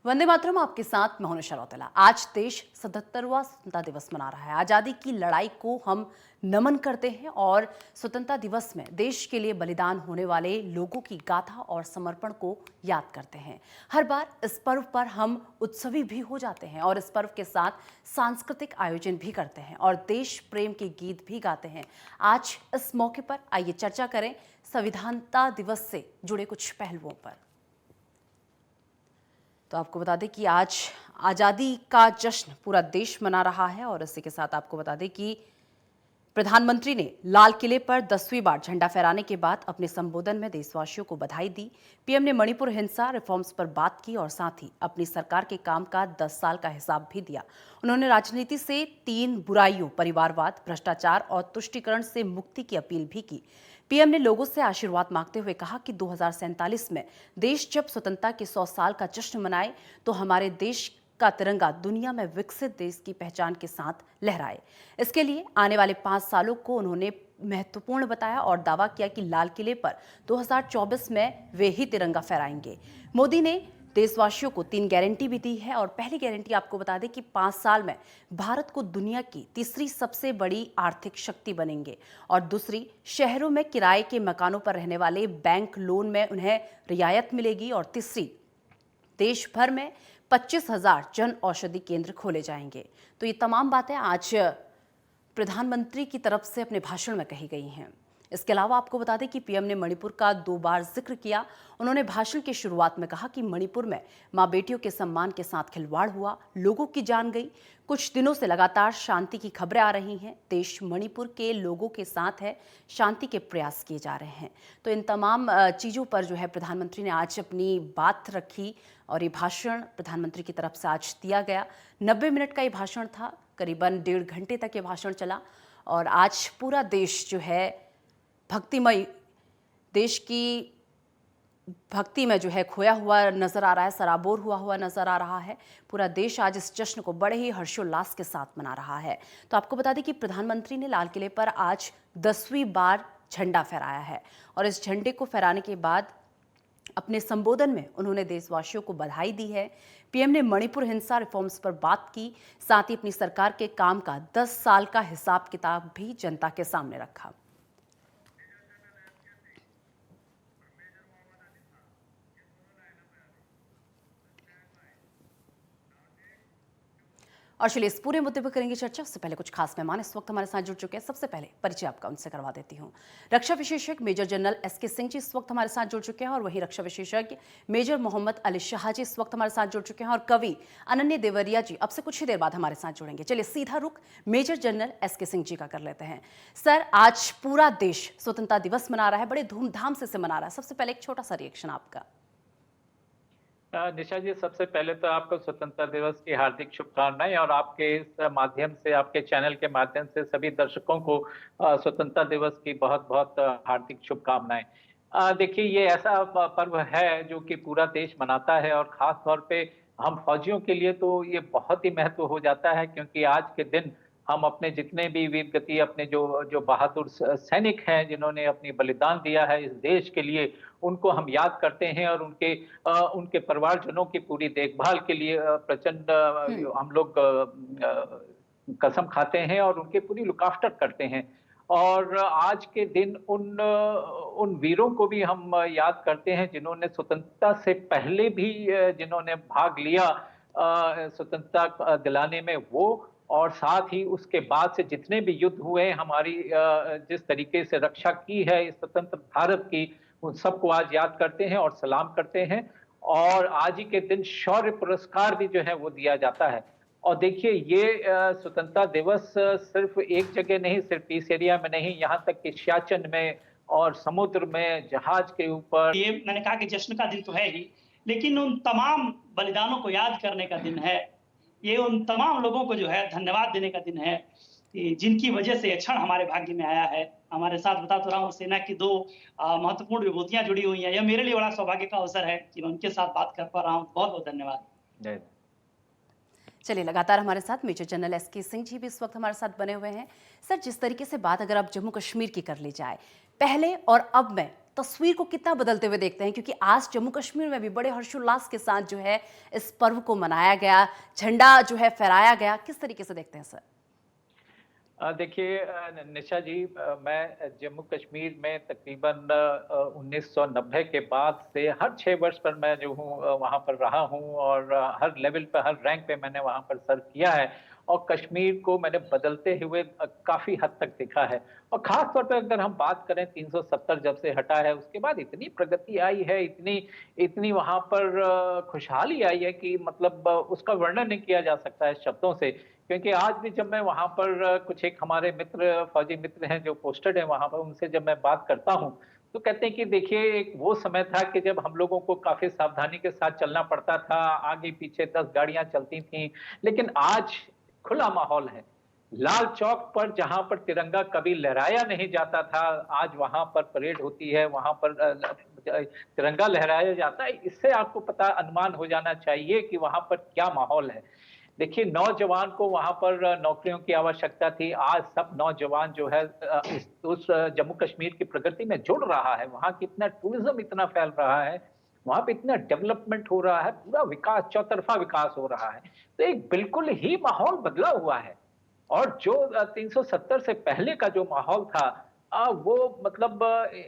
वंदे मातरम आपके साथ मैं हूं शरौतला। आज देश 77वां स्वतंत्रता दिवस मना रहा है। आज़ादी की लड़ाई को हम नमन करते हैं और स्वतंत्रता दिवस में देश के लिए बलिदान होने वाले लोगों की गाथा और समर्पण को याद करते हैं। हर बार इस पर्व पर हम उत्सवी भी हो जाते हैं और इस पर्व के साथ सांस्कृतिक आयोजन भी करते हैं और देश प्रेम के गीत भी गाते हैं। आज इस मौके पर आइए चर्चा करें संविधानता दिवस से जुड़े कुछ पहलुओं पर। तो आपको बता दें कि आज आज़ादी का जश्न पूरा देश मना रहा है और इसी के साथ आपको बता दें कि प्रधानमंत्री ने लाल किले पर 10वीं बार झंडा फहराने के बाद अपने संबोधन में देशवासियों को बधाई दी। पीएम ने मणिपुर हिंसा रिफॉर्म्स पर बात की और साथ ही अपनी सरकार के काम का 10 साल का हिसाब भी दिया। उन्होंने राजनीति से 3 बुराइयों परिवारवाद, भ्रष्टाचार और तुष्टीकरण से मुक्ति की अपील भी की। पीएम ने लोगों से आशीर्वाद मांगते हुए कहा कि 2047 में देश जब स्वतंत्रता के 100 साल का जश्न मनाए तो हमारे देश का तिरंगा दुनिया में विकसित देश की पहचान के साथ लहराए। इसके लिए आने वाले 5 सालों को उन्होंने महत्वपूर्ण बताया और दावा किया कि लाल किले पर 2024 में वे ही तिरंगा फहराएंगे। मोदी ने देशवासियों को 3 गारंटी भी दी है और पहली गारंटी आपको बता दें कि 5 साल में भारत को दुनिया की तीसरी सबसे बड़ी आर्थिक शक्ति बनेंगे और दूसरी, शहरों में किराए के मकानों पर रहने वाले बैंक लोन में उन्हें रियायत मिलेगी और तीसरी, देश भर में 25,000 जन औषधि केंद्र खोले जाएंगे। तो ये तमाम बातें आज प्रधानमंत्री की तरफ से अपने भाषण में कही गई हैं। इसके अलावा आपको बता दें कि पीएम ने मणिपुर का 2 बार जिक्र किया। उन्होंने भाषण की शुरुआत में कहा कि मणिपुर में मां बेटियों के सम्मान के साथ खिलवाड़ हुआ, लोगों की जान गई। कुछ दिनों से लगातार शांति की खबरें आ रही हैं। देश मणिपुर के लोगों के साथ है, शांति के प्रयास किए जा रहे हैं। तो इन तमाम चीज़ों पर जो है प्रधानमंत्री ने आज अपनी बात रखी और ये भाषण प्रधानमंत्री की तरफ से आज दिया गया। 90 मिनट का ये भाषण था, करीबन 1.5 घंटे तक ये भाषण चला और आज पूरा देश जो है भक्तिमय, देश की भक्ति में जो है खोया हुआ नजर आ रहा है, सराबोर हुआ नजर आ रहा है। पूरा देश आज इस जश्न को बड़े ही हर्षोल्लास के साथ मना रहा है। तो आपको बता दें कि प्रधानमंत्री ने लाल किले पर आज 10वीं बार झंडा फहराया है और इस झंडे को फहराने के बाद अपने संबोधन में उन्होंने देशवासियों को बधाई दी है। पीएम ने मणिपुर हिंसा रिफॉर्म्स पर बात की, साथ ही अपनी सरकार के काम का 10 साल का हिसाब किताब भी जनता के सामने रखा। और चलिए इस पूरे मुद्दे पर करेंगे चर्चा। उससे पहले कुछ खास मेहमान इस वक्त हमारे साथ जुड़ चुके हैं। सबसे पहले परिचय आपका उनसे करवा देती हूँ। रक्षा विशेषज्ञ major general SK Singh ji इस वक्त हमारे साथ जुड़ चुके हैं और वहीं रक्षा विशेषज्ञ मेजर मोहम्मद अली शाह जी इस वक्त हमारे साथ जुड़ चुके हैं और कवि अनन्य देवरिया जी अब से कुछ ही देर बाद हमारे साथ जुड़ेंगे। चलिए सीधा रुख major general SK Singh ji का कर लेते हैं। सर, आज पूरा देश स्वतंत्रता दिवस मना रहा है, बड़े धूमधाम से मना रहा है। सबसे पहले एक छोटा सा रिएक्शन आपका। निशा जी, सबसे पहले तो आपको स्वतंत्रता दिवस की हार्दिक शुभकामनाएं और आपके इस माध्यम से, आपके चैनल के माध्यम से सभी दर्शकों को स्वतंत्रता दिवस की बहुत बहुत हार्दिक शुभकामनाएं। देखिए, ये ऐसा पर्व है जो कि पूरा देश मनाता है और खास तौर पे हम फौजियों के लिए तो ये बहुत ही महत्व हो जाता है, क्योंकि आज के दिन हम अपने जितने भी वीर गति, अपने जो जो बहादुर सैनिक हैं जिन्होंने अपनी बलिदान दिया है इस देश के लिए, उनको हम याद करते हैं और उनके परिवारजनों की पूरी देखभाल के लिए प्रचंड हम लोग कसम खाते हैं और उनकी पूरी लुक आफ्टर करते हैं। और आज के दिन उन वीरों को भी हम याद करते हैं जिन्होंने स्वतंत्रता से पहले भी जिन्होंने भाग लिया स्वतंत्रता दिलाने में, वो और साथ ही उसके बाद से जितने भी युद्ध हुए हमारी जिस तरीके से रक्षा की है इस स्वतंत्र भारत की, उन सबको आज याद करते हैं और सलाम करते हैं। और आज ही के दिन शौर्य पुरस्कार भी जो है वो दिया जाता है। और देखिए, ये स्वतंत्रता दिवस सिर्फ एक जगह नहीं, सिर्फ इस एरिया में नहीं, यहाँ तक कि सियाचिन में और समुद्र में जहाज के ऊपर। ये मैंने कहा कि जश्न का दिन तो है ही, लेकिन उन तमाम बलिदानों को याद करने का दिन है। ये उन तमाम लोगों को जो है धन्यवाद देने का दिन है कि जिनकी वजह से ये क्षण हमारे भाग्य में आया है। हमारे साथ बता तो रहा हूँ, सेना की 2 महत्वपूर्ण विभूतियां जुड़ी हुई हैं। यह मेरे लिए बड़ा सौभाग्य का अवसर है कि मैं उनके साथ बात कर पा रहा हूँ। बहुत बहुत धन्यवाद। चलिए, लगातार हमारे साथ major general SK Singh ji भी इस वक्त हमारे साथ बने हुए हैं। सर, जिस तरीके से बात अगर आप जम्मू कश्मीर की कर ली जाए, पहले और अब में तस्वीर को कितना बदलते हुए देखते हैं, क्योंकि आज जम्मू कश्मीर में भी बड़े हर्षोल्लास के साथ जो है इस पर्व को मनाया गया, झंडा जो है फहराया गया, किस तरीके से देखते हैं सर? देखिए निशा जी, मैं जम्मू कश्मीर में तकरीबन 1990 के बाद से हर 6 वर्ष पर मैं जो हूँ वहाँ पर रहा हूँ, और हर लेवल पर, हर रैंक पे मैंने वहाँ पर सर्व किया है, और कश्मीर को मैंने बदलते हुए काफ़ी हद तक देखा है। और ख़ास तौर पर अगर हम बात करें 370 जब से हटा है, उसके बाद इतनी प्रगति आई है, इतनी वहाँ पर खुशहाली आई है कि मतलब उसका वर्णन नहीं किया जा सकता है शब्दों से। क्योंकि आज भी जब मैं वहाँ पर कुछ एक हमारे मित्र, फौजी मित्र हैं जो पोस्टेड हैं वहाँ पर, उनसे जब मैं बात करता हूँ, तो कहते हैं कि देखिए एक वो समय था कि जब हम लोगों को काफ़ी सावधानी के साथ चलना पड़ता था, आगे पीछे 10 गाड़ियाँ चलती थीं, लेकिन आज खुला माहौल है। लाल चौक पर जहाँ पर तिरंगा कभी लहराया नहीं जाता था, आज वहाँ पर परेड होती है, वहाँ पर तिरंगा लहराया जाता है। इससे आपको पता अनुमान हो जाना चाहिए कि वहाँ पर क्या माहौल है। देखिए नौजवान को वहाँ पर नौकरियों की आवश्यकता थी, आज सब नौजवान जो है उस जम्मू कश्मीर की प्रगति में जुड़ रहा है। वहाँ कितना टूरिज्म इतना फैल रहा है, वहाँ पे इतना डेवलपमेंट हो रहा है, पूरा विकास, चौतरफा विकास हो रहा है। तो एक बिल्कुल ही माहौल बदला हुआ है, और जो 370 से पहले का जो माहौल था, वो मतलब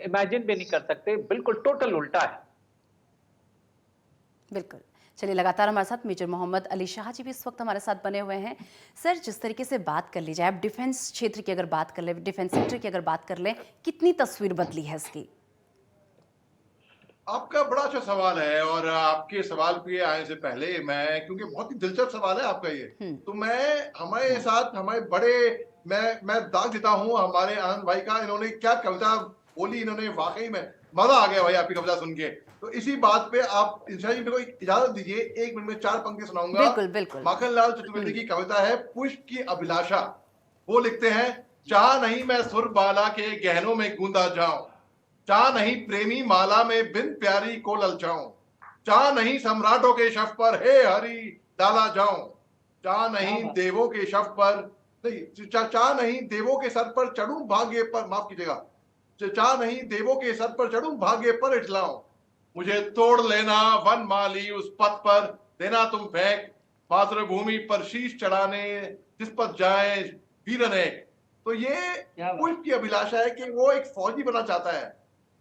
इमेजिन भी नहीं कर सकते, बिल्कुल टोटल उल्टा है। बिल्कुल। चलिए, लगातार हमारे साथ मेजर मोहम्मद अली शाह जी भी इस वक्त हमारे साथ बने हुए हैं। सर, जिस तरीके से बात कर ली जाए, अब डिफेंस क्षेत्र की अगर बात कर लें, डिफेंस सेक्टर की अगर बात कर लें, कितनी तस्वीर बदली है इसकी? आपका बड़ा अच्छा सवाल है, और आपके सवाल पे आने से पहले मैं, क्योंकि बहुत ही दिलचस्प सवाल है आपका ये, तो मैं हमारे साथ हमारे बड़े मैं दाग देता हूँ हमारे आनंद भाई का। इन्होंने क्या कविता बोली, इन्होंने वाकई में मजा आ गया भाई आपकी कविता सुन के। तो इसी बात पे आप इंशाल्लाह जी मेरे को इजाजत दीजिए, 1 मिनट में 4 पंक्ति सुनाऊंगा। बिल्कुल बिल्कुल। माखनलाल चतुर्वेदी की कविता है पुष्प की अभिलाषा। वो लिखते हैं, चाह नहीं मैं सुर बाला के गहनों में गूंदा जाऊं, चाह नहीं प्रेमी माला में बिन प्यारी को ललचाऊं, चाह नहीं सम्राटों के शव पर हे हरि डाला जाऊं, चाह नहीं देवों के शव पर नहीं, चाह नहीं देवों के सर पर चढ़ूं भाग्य पर, माफ कीजिएगा, चाह नहीं देवों के सर पर चढ़ूं भाग्य पर इठलाऊं, मुझे तोड़ लेना वन माली उस पथ पर, देना तुम फेंक मातृभूमि पर शीश चढ़ाने जिस पर जाए वीर अनेक। तो ये पुष्प की अभिलाषा है कि वो एक फौजी बनना चाहता है।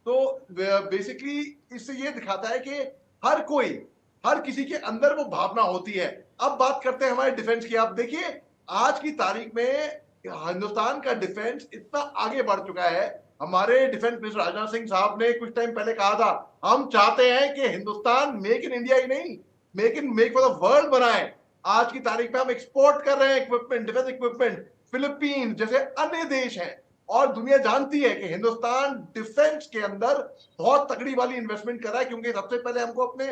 तो बेसिकली इससे ये दिखाता है कि हर कोई, हर किसी के अंदर वो भावना होती है। अब बात करते हैं हमारे डिफेंस की। आप देखिए आज की तारीख में हिंदुस्तान का डिफेंस इतना आगे बढ़ चुका है। हमारे डिफेंस मिनिस्टर राजनाथ सिंह साहब ने कुछ टाइम पहले कहा था, हम चाहते हैं कि हिंदुस्तान मेक इन इंडिया ही नहीं, मेक फॉर द वर्ल्ड बनाए। आज की तारीख में हम एक्सपोर्ट कर रहे हैं इक्विपमेंट, डिफेंस इक्विपमेंट। फिलीपींस जैसे अन्य देश हैं, और दुनिया जानती है कि हिंदुस्तान डिफेंस के अंदर बहुत तगड़ी वाली इन्वेस्टमेंट कर रहा है, क्योंकि सबसे पहले हमको अपने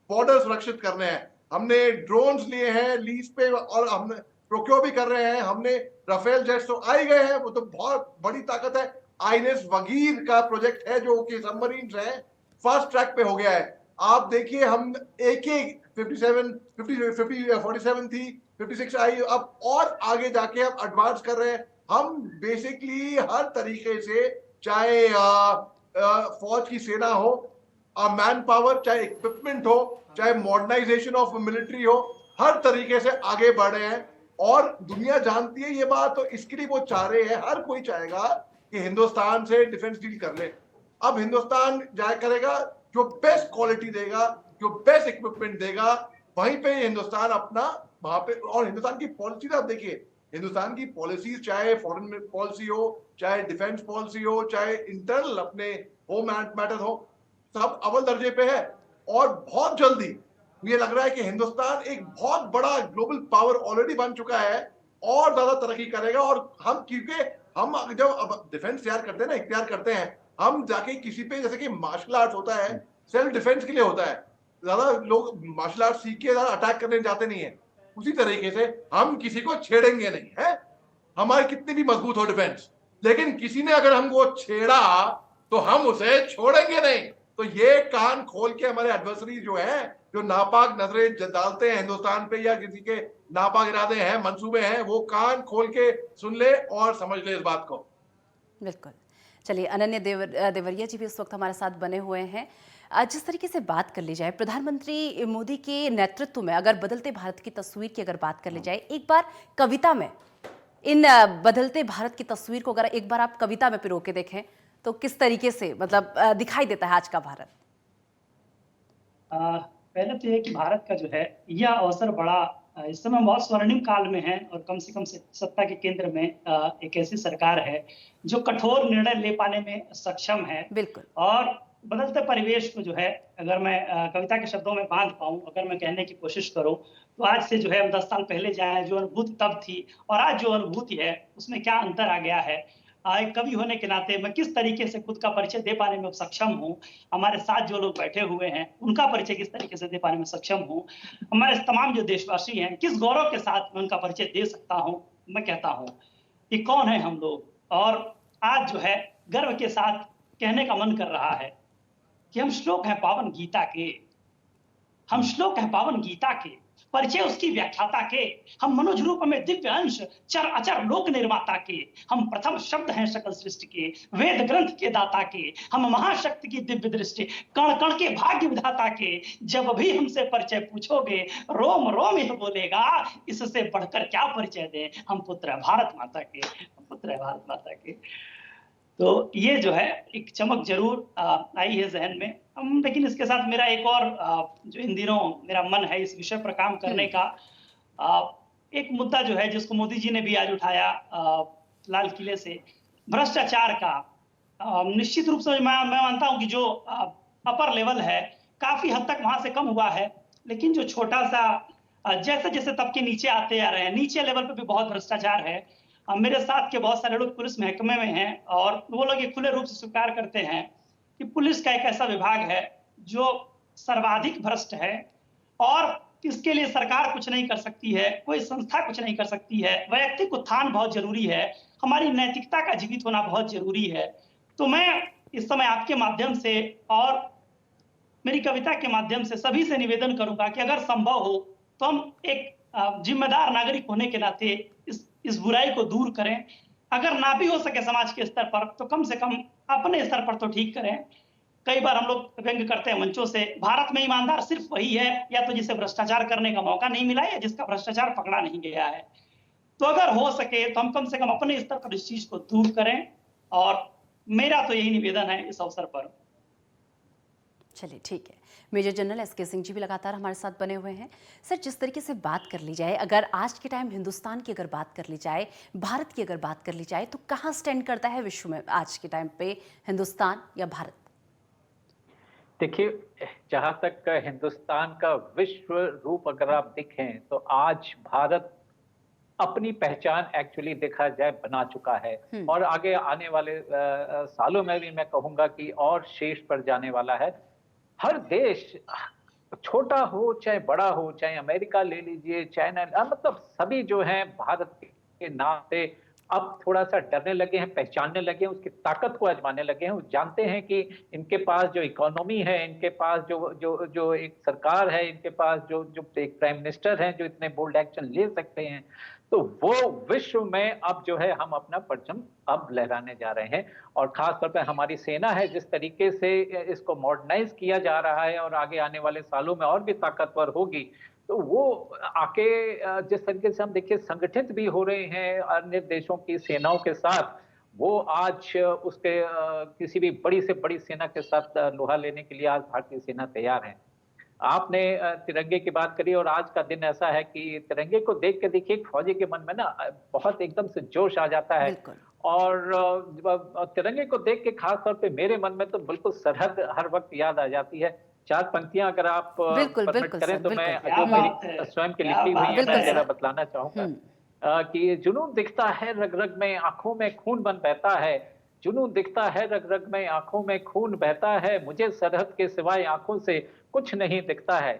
बॉर्डर सुरक्षित करने हैं। हमने ड्रोन्स लिए हैं लीज पे, और हमने प्रोक्योर भी कर रहे हैं। हमने राफेल जेट्स तो आ ही गए हैं, वो तो बहुत बड़ी ताकत है। आईएनएस वगीर का प्रोजेक्ट है जो कि सबमरीन है, फास्ट ट्रैक पे हो गया है। आप देखिए हम एक 47 थी, 56 आई, अब और आगे जाके हम एडवांस कर रहे हैं। हम बेसिकली हर तरीके से, चाहे फौज की सेना हो, मैन पावर, चाहे इक्विपमेंट हो, चाहे मॉडर्नाइजेशन ऑफ मिलिट्री हो, हर तरीके से आगे बढ़ रहे हैं। और दुनिया जानती है ये बात, तो इसके लिए वो चाह रहे हैं, हर कोई चाहेगा कि हिंदुस्तान से डिफेंस डील कर ले। अब हिंदुस्तान जाया करेगा, जो बेस्ट क्वालिटी देगा, जो बेस्ट इक्विपमेंट देगा, वहीं पे हिंदुस्तान अपना वहां पे। और हिंदुस्तान की पॉलिसी आप देखिए, हिंदुस्तान की पॉलिसीज, चाहे फॉरेन पॉलिसी हो, चाहे डिफेंस पॉलिसी हो, चाहे इंटरनल अपने होम मैटर्स हो, सब अव्वल दर्जे पे है। और बहुत जल्दी ये लग रहा है कि हिंदुस्तान एक बहुत बड़ा ग्लोबल पावर ऑलरेडी बन चुका है, और ज्यादा तरक्की करेगा। और हम, क्योंकि हम जब अब डिफेंस तैयार करते हैं ना, इख्तियार करते हैं, हम जाके किसी पे, जैसे कि मार्शल आर्ट होता है, सेल्फ डिफेंस के लिए होता है, ज्यादा लोग मार्शल आर्ट सीख के ज्यादा अटैक करने जाते नहीं है। उसी तरीके से हम किसी को छेड़ेंगे नहीं है, हमारे कितनी भी मजबूत हो डिफेंस, लेकिन किसी ने अगर हमको छेड़ा तो हम उसे छोड़ेंगे नहीं। तो ये कान खोल के हमारे एडवर्सरी जो है, जो नापाक नजरें डालते हैं हिंदुस्तान पे, या किसी के नापाक इरादे हैं, मंसूबे हैं, वो कान खोल के सुन ले और समझ ले इस बात को। बिल्कुल। चलिए, अनन्य देवरिया जी भी इस वक्त हमारे साथ बने हुए हैं। जिस तरीके से बात कर ली जाए, प्रधानमंत्री मोदी के नेतृत्व में अगर बदलते भारत की तस्वीर की अगर बात कर ली जाए, एक बार कविता में इन बदलते भारत की तस्वीर को अगर एक बार आप कविता में पिरो के देखें तो किस तरीके से मतलब दिखाई देता है आज का भारत? पहले तो ये कि भारत का जो है यह अवसर बड़ा इस समय बहुत स्वर्णिम काल में है और कम से कम सत्ता के केंद्र में एक ऐसी सरकार है जो कठोर निर्णय ले पाने में सक्षम है। बिल्कुल। और बदलते परिवेश को जो है, अगर मैं कविता के शब्दों में बांध पाऊं, अगर मैं कहने की कोशिश करूं, तो आज से जो है हम 10 साल पहले जाए, जो अनुभूति तब थी और आज जो अनुभूति है उसमें क्या अंतर आ गया है। एक कवि होने के नाते मैं किस तरीके से खुद का परिचय दे पाने में सक्षम हूँ, हमारे साथ जो लोग बैठे हुए हैं उनका परिचय किस तरीके से दे पाने में सक्षम हूँ, हमारे तमाम जो देशवासी हैं किस गौरव के साथ मैं उनका परिचय दे सकता हूँ। मैं कहता हूँ कि कौन है हम लोग, और आज जो है गर्व के साथ कहने का मन कर रहा है कि हम श्लोक हैं पावन गीता के, हम श्लोक हैं पावन गीता के, परिचय उसकी व्याख्याता के, हम मनुज रूप में दिव्य अंश चर अचर लोक निर्माता के, हम प्रथम शब्द हैं सकल सृष्टि के, वेद ग्रंथ के दाता के, हम महाशक्ति की दिव्य दृष्टि, कण कण के भाग्य विधाता के। जब भी हमसे परिचय पूछोगे रोम रोम यह बोलेगा, इससे बढ़कर क्या परिचय दें, हम पुत्र है भारत माता के, हम पुत्र है भारत माता के। तो ये जो है एक चमक जरूर आई है जहन में। लेकिन इसके साथ मेरा एक और जो इन दिनों मेरा मन है इस विषय पर काम करने का, एक मुद्दा जो है जिसको मोदी जी ने भी आज उठाया लाल किले से, भ्रष्टाचार का। निश्चित रूप से मैं मानता हूं कि जो अपर लेवल है काफी हद तक वहां से कम हुआ है, लेकिन जो छोटा सा जैसे जैसे तबके नीचे आते आ रहे हैं, नीचे लेवल पे भी बहुत भ्रष्टाचार है। मेरे साथ के बहुत सारे लोग पुलिस महकमे में हैं और वो लोग ये खुले रूप से स्वीकार करते हैं कि पुलिस का एक ऐसा विभाग है जो सर्वाधिक भ्रष्ट है और इसके लिए सरकार कुछ नहीं कर सकती है, कोई संस्था कुछ नहीं कर सकती है। वैयक्तिक उत्थान बहुत जरूरी है, हमारी नैतिकता का जीवित होना बहुत जरूरी है। तो मैं इस समय आपके माध्यम से और मेरी कविता के माध्यम से सभी से निवेदन करूंगा कि अगर संभव हो तो हम एक जिम्मेदार नागरिक होने के नाते इस बुराई को दूर करें। अगर ना भी हो सके समाज के स्तर पर तो कम से कम अपने स्तर पर तो ठीक करें। कई बार हम लोग व्यंग करते हैं मंचों से, भारत में ईमानदार सिर्फ वही है या तो जिसे भ्रष्टाचार करने का मौका नहीं मिला या जिसका भ्रष्टाचार पकड़ा नहीं गया है। तो अगर हो सके तो हम कम से कम अपने स्तर पर इस चीज को दूर करें, और मेरा तो यही निवेदन है इस अवसर पर। चलिए, ठीक है। Major general SK Singh ji भी लगातार हमारे साथ बने हुए हैं। सर, जिस तरीके से बात कर ली जाए, अगर आज के टाइम हिंदुस्तान की अगर बात कर ली जाए, भारत की अगर बात कर ली जाए, तो कहाँ स्टैंड करता है विश्व में आज के टाइम पे हिंदुस्तान या भारत? देखिए, जहां तक हिंदुस्तान का विश्व रूप अगर आप देखें तो आज भारत अपनी पहचान एक्चुअली देखा जाए बना चुका है और आगे आने वाले सालों में भी मैं कहूंगा कि और शीर्ष पर जाने वाला है। हर देश, छोटा हो चाहे बड़ा हो, चाहे अमेरिका ले लीजिए, चाइना, मतलब सभी जो हैं भारत के नाम से अब थोड़ा सा डरने लगे हैं, पहचानने लगे हैं, उसकी ताकत को आजमाने लगे हैं। वो जानते हैं कि इनके पास जो इकोनॉमी है, इनके पास जो एक सरकार है, इनके पास जो एक प्राइम मिनिस्टर है जो इतने बोल्ड एक्शन ले सकते हैं, तो वो विश्व में अब जो है हम अपना परचम अब लहराने जा रहे हैं। और खास तौर पर हमारी सेना है, जिस तरीके से इसको मॉडर्नाइज किया जा रहा है और आगे आने वाले सालों में और भी ताकतवर होगी, तो वो आके जिस तरीके से हम देखिए संगठित भी हो रहे हैं अन्य देशों की सेनाओं के साथ, वो आज उसके किसी भी बड़ी से बड़ी सेना के साथ लोहा लेने के लिए आज भारतीय सेना तैयार है। आपने तिरंगे की बात करी और आज का दिन ऐसा है कि तिरंगे को देख के देखिए फौजी के मन में ना बहुत एकदम से जोश आ जाता है। और तिरंगे को देख के खास तौर पे मेरे मन में तो बिल्कुल सरहद हर वक्त याद आ जाती है। 4 पंक्तियां अगर आप परमिट करें तो मैं जो मेरी स्वयं की लिखी हुई है मैं जरा बतलाना चाहूंगा कि जुनून दिखता है रग रग में, आंखों में खून बन बहता है। जुनून दिखता है रग रग में, आंखों में खून बहता है। मुझे सरहद के सिवाय आंखों से कुछ नहीं दिखता है।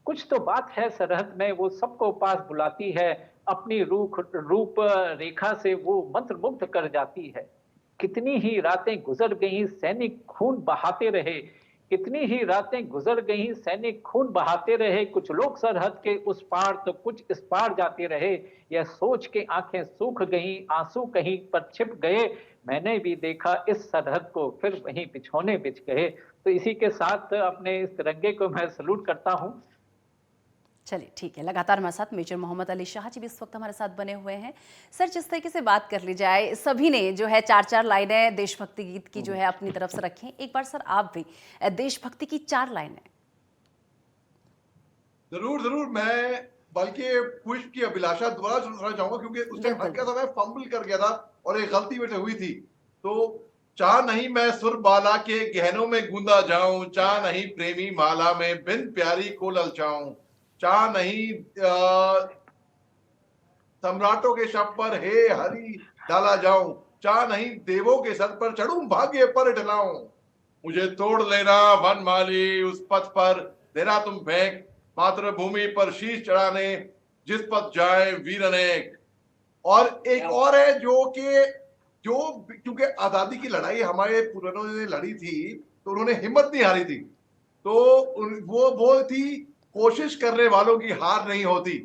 कुछ तो बात है सरहद में, वो सबको पास बुलाती है। अपनी रूप रेखा से वो मंत्र मुग्ध कर जाती है। कितनी ही रातें गुजर गई, सैनिक खून बहाते रहे। कितनी ही रातें गुजर गईं, सैनिक खून बहाते रहे, कुछ लोग सरहद के उस पार तो कुछ इस पार जाते रहे। यह सोच के आंखें सूख गईं, आंसू कहीं पर छिप गए। मैंने भी देखा इस सरहद को, फिर वहीं बिछौने बिछ गए। तो इसी के साथ अपने इस तिरंगे को मैं सैल्यूट करता हूं। चलिए ठीक है, लगातार हमारे साथ मेजर मोहम्मद अली शाह जी भी इस वक्त हमारे साथ बने हुए हैं। सर, जिस तरीके से बात कर ली जाए, सभी ने जो है 4-4 लाइनें देशभक्ति गीत की जो है अपनी तरफ से रखी। एक बार सर आप भी देशभक्ति की 4 लाइनें। जरूर जरूर, मैं बल्कि पुष्प की अभिलाषा दोबारा सुनना चाहूंगा, क्योंकि उस टाइम बिल्कुल। हल्का सा मैं फंबल कर गया था और एक गलती मेरे से हुई थी। तो चाह नहीं मैं सुर बाला के गहनों में गूंदा जाऊं, चाह नहीं प्रेमी माला में बिन प्यारी को ललचाऊं, चाह नहीं सम्राटों के शव पर हे हरि डाला जाऊं, चाह नहीं देवों के सर पर चढ़ूं भाग्य पर डलाऊं, मुझे तोड़ लेना वनमाली उस पथ पर, देना तुम फेंक मातृभूमि पर शीश चढ़ाने, जिस पथ जाए वीर अनेक। और एक और है जो क्योंकि आजादी की लड़ाई हमारे पुरानों ने लड़ी थी, तो उन्होंने हिम्मत नहीं हारी थी। तो वो थी, कोशिश करने वालों की हार नहीं होती,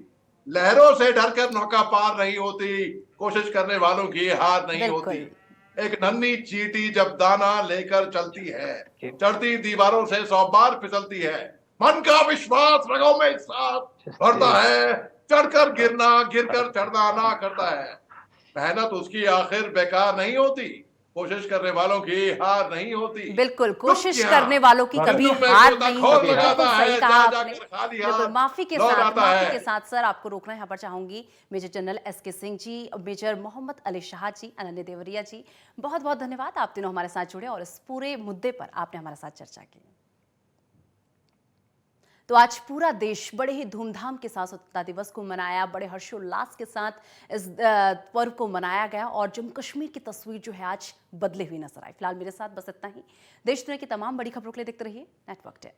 लहरों से डरकर नौका पार नहीं होती, कोशिश करने वालों की हार नहीं होती। एक नन्ही चींटी जब दाना लेकर चलती है, चढ़ती दीवारों से 100 बार फिसलती है, मन का विश्वास रगों में साथ भरता है, चढ़कर गिरना गिरकर चढ़ना ना करता है। मेहनत उसकी आखिर बेकार नहीं होती, कोशिश करने वालों की हार नहीं होती। बिल्कुल, कोशिश करने वालों की कभी हार नहीं होती। बिल्कुल सही कहा आपने। बिल्कुल, माफी के साथ सर आपको रोकना यहाँ पर चाहूंगी। Major general SK Singh ji, major Mohammad Ali Shah ji, अनन्य देवरिया जी, बहुत बहुत धन्यवाद। आप तीनों हमारे साथ जुड़े और इस पूरे मुद्दे पर आपने हमारे साथ चर्चा की। तो आज पूरा देश बड़े ही धूमधाम के साथ स्वतंत्रता दिवस को मनाया, बड़े हर्षोल्लास के साथ इस पर्व को मनाया गया और जम्मू कश्मीर की तस्वीर जो है आज बदले हुई नजर आई। फिलहाल मेरे साथ बस इतना ही। देश दुनिया की तमाम बड़ी खबरों के लिए देखते रहिए नेटवर्क 10।